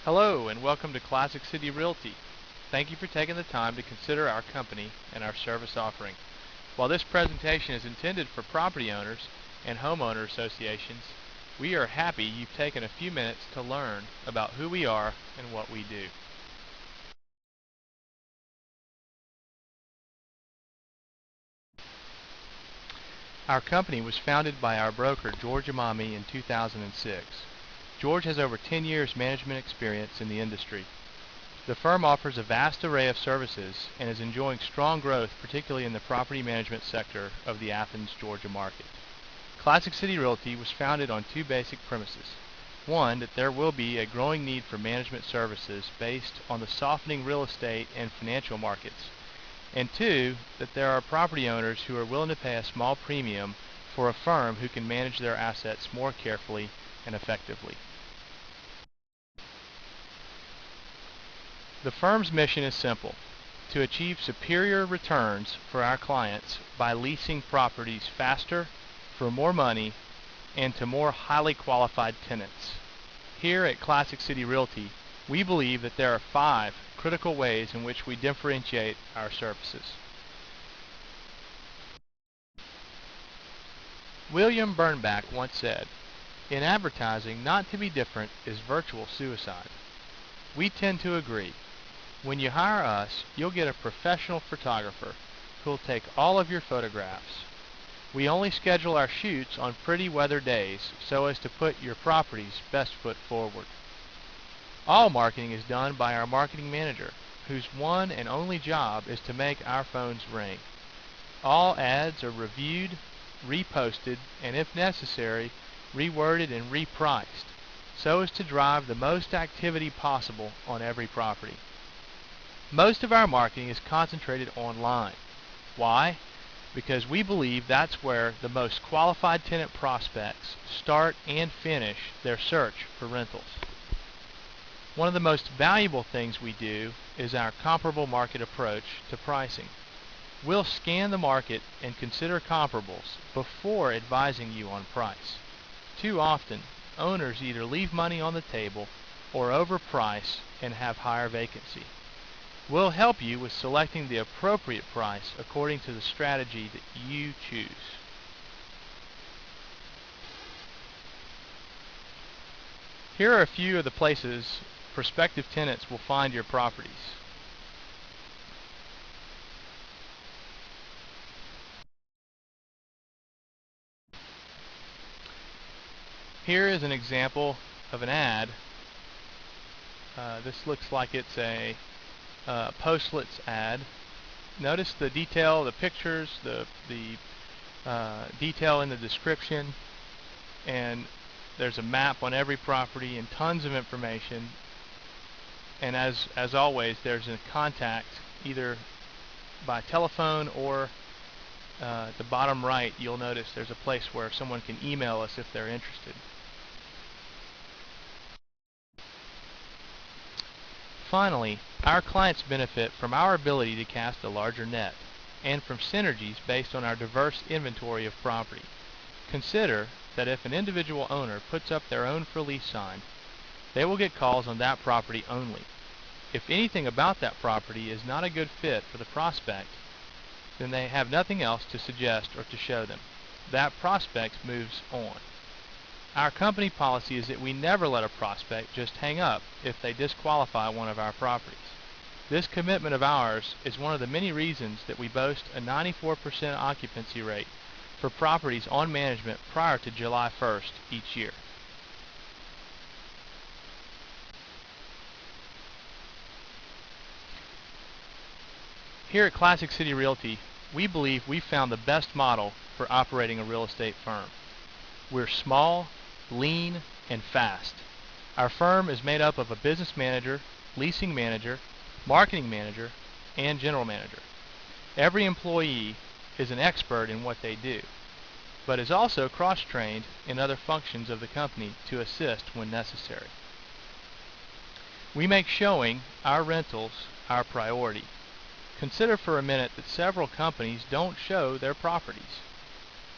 Hello and welcome to Classic City Realty. Thank you for taking the time to consider our company and our service offering. While this presentation is intended for property owners and homeowner associations, we are happy you've taken a few minutes to learn about who we are and what we do. Our company was founded by our broker George in 2006. George has over 10 years management experience in the industry. The firm offers a vast array of services and is enjoying strong growth, particularly in the property management sector of the Athens, Georgia market. Classic City Realty was founded on two basic premises. One, that there will be a growing need for management services based on the softening real estate and financial markets. And two, that there are property owners who are willing to pay a small premium for a firm who can manage their assets more carefully and effectively. The firm's mission is simple: to achieve superior returns for our clients by leasing properties faster, for more money, and to more highly qualified tenants. Here at Classic City Realty, we believe that there are 5 critical ways in which we differentiate our services. William Bernbach once said, "In advertising, not to be different is virtual suicide." We tend to agree. When you hire us, you'll get a professional photographer who'll take all of your photographs. We only schedule our shoots on pretty weather days so as to put your property's best foot forward. All marketing is done by our marketing manager, whose one and only job is to make our phones ring. All ads are reviewed, reposted, and if necessary, reworded and repriced, so as to drive the most activity possible on every property. Most of our marketing is concentrated online. Why? Because we believe that's where the most qualified tenant prospects start and finish their search for rentals. One of the most valuable things we do is our comparable market approach to pricing. We'll scan the market and consider comparables before advising you on price. Too often, owners either leave money on the table or overprice and have higher vacancy. We'll help you with selecting the appropriate price according to the strategy that you choose. Here are a few of the places prospective tenants will find your properties. Here is an example of an ad. This looks like it's a postlets ad. Notice the detail, the pictures, the detail in the description, and there's a map on every property and tons of information. And as always, there's a contact either by telephone or at the bottom right you'll notice there's a place where someone can email us if they're interested. Finally, our clients benefit from our ability to cast a larger net and from synergies based on our diverse inventory of property. Consider that if an individual owner puts up their own for lease sign, they will get calls on that property only. If anything about that property is not a good fit for the prospect, then they have nothing else to suggest or to show them. That prospect moves on. Our company policy is that we never let a prospect just hang up if they disqualify one of our properties. This commitment of ours is one of the many reasons that we boast a 94% occupancy rate for properties on management prior to July 1st each year. Here at Classic City Realty, we believe we've found the best model for operating a real estate firm. We're small, lean, and fast. Our firm is made up of a business manager, leasing manager, marketing manager, and general manager. Every employee is an expert in what they do, but is also cross-trained in other functions of the company to assist when necessary. We make showing our rentals our priority. Consider for a minute that several companies don't show their properties.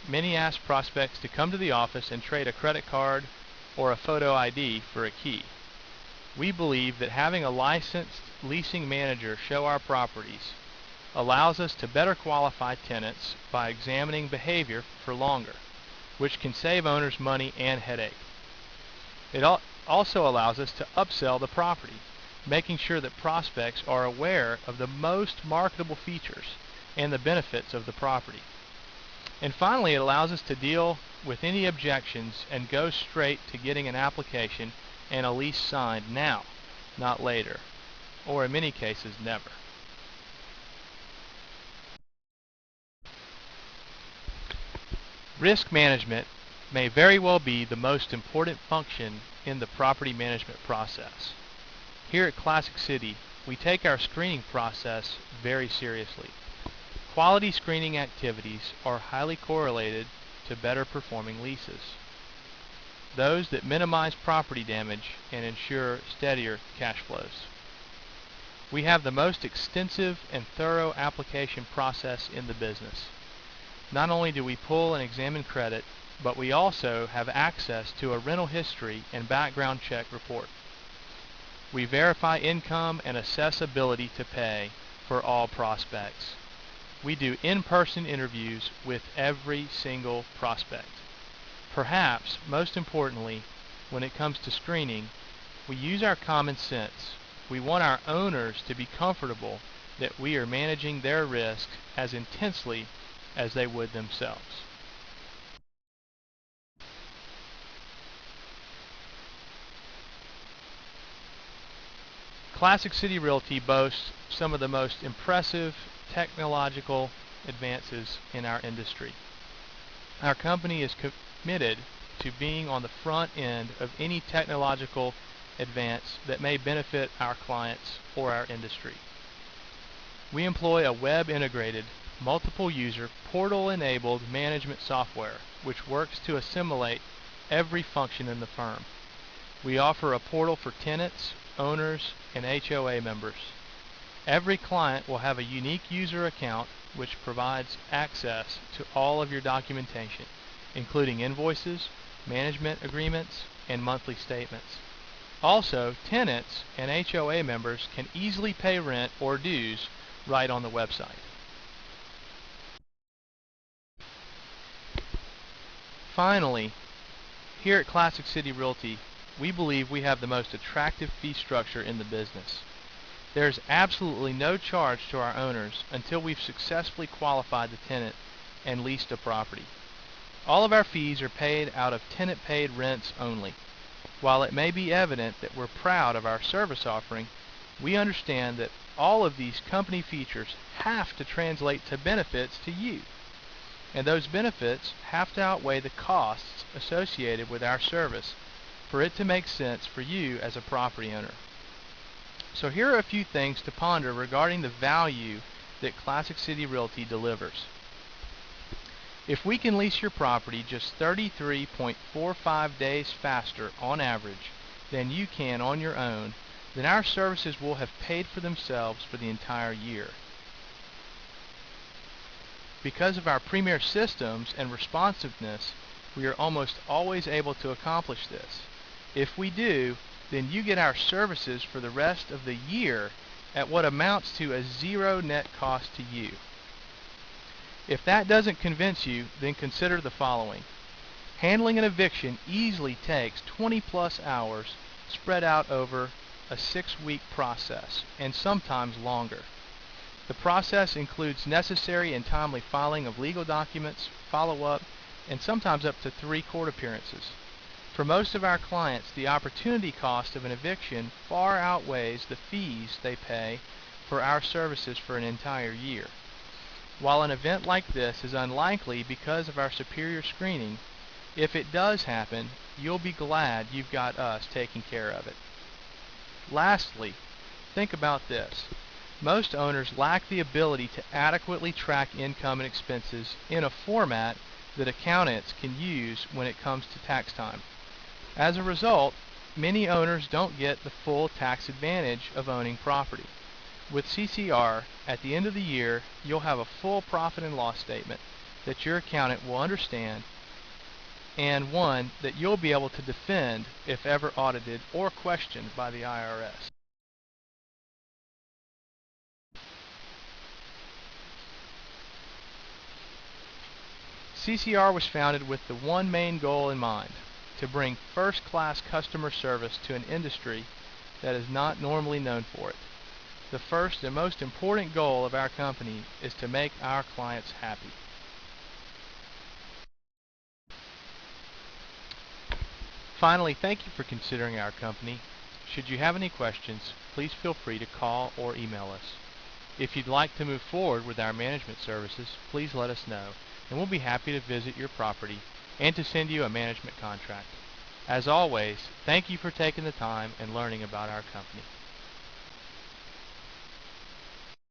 Many ask prospects to come to the office and trade a credit card or a photo ID for a key. We believe that having a licensed leasing manager show our properties allows us to better qualify tenants by examining behavior for longer, which can save owners money and headache. It also allows us to upsell the property, making sure that prospects are aware of the most marketable features and the benefits of the property. And finally, it allows us to deal with any objections and go straight to getting an application and a lease signed now, not later, or in many cases never. Risk management may very well be the most important function in the property management process. Here at Classic City, we take our screening process very seriously. Quality screening activities are highly correlated to better performing leases, those that minimize property damage and ensure steadier cash flows. We have the most extensive and thorough application process in the business. Not only do we pull and examine credit, but we also have access to a rental history and background check report. We verify income and assess ability to pay for all prospects. We do in-person interviews with every single prospect. Perhaps most importantly, when it comes to screening, we use our common sense. We want our owners to be comfortable that we are managing their risk as intensely as they would themselves. Classic City Realty boasts some of the most impressive technological advances in our industry. Our company is committed to being on the front end of any technological advance that may benefit our clients or our industry. We employ a web-integrated, multiple-user, portal-enabled management software which works to assimilate every function in the firm. We offer a portal for tenants, owners, and HOA members. Every client will have a unique user account which provides access to all of your documentation, including invoices, management agreements, and monthly statements. Also, tenants and HOA members can easily pay rent or dues right on the website. Finally, here at Classic City Realty, we believe we have the most attractive fee structure in the business. There is absolutely no charge to our owners until we've successfully qualified the tenant and leased a property. All of our fees are paid out of tenant-paid rents only. While it may be evident that we're proud of our service offering, we understand that all of these company features have to translate to benefits to you. And those benefits have to outweigh the costs associated with our service for it to make sense for you as a property owner. So here are a few things to ponder regarding the value that Classic City Realty delivers. If we can lease your property just 33.45 days faster on average than you can on your own, then our services will have paid for themselves for the entire year. Because of our premier systems and responsiveness, we are almost always able to accomplish this. If we do, then you get our services for the rest of the year at what amounts to a zero net cost to you. If that doesn't convince you, then consider the following. Handling an eviction easily takes 20+ hours spread out over a 6-week process, and sometimes longer. The process includes necessary and timely filing of legal documents, follow-up, and sometimes up to 3 court appearances. For most of our clients, the opportunity cost of an eviction far outweighs the fees they pay for our services for an entire year. While an event like this is unlikely because of our superior screening, if it does happen, you'll be glad you've got us taking care of it. Lastly, think about this. Most owners lack the ability to adequately track income and expenses in a format that accountants can use when it comes to tax time. As a result, many owners don't get the full tax advantage of owning property. With CCR, at the end of the year, you'll have a full profit and loss statement that your accountant will understand and one that you'll be able to defend if ever audited or questioned by the IRS. CCR was founded with the one main goal in mind: to bring first-class customer service to an industry that is not normally known for it. The first and most important goal of our company is to make our clients happy. Finally, thank you for considering our company. Should you have any questions, please feel free to call or email us. If you'd like to move forward with our management services, please let us know, and we'll be happy to visit your property and to send you a management contract. As always, thank you for taking the time and learning about our company.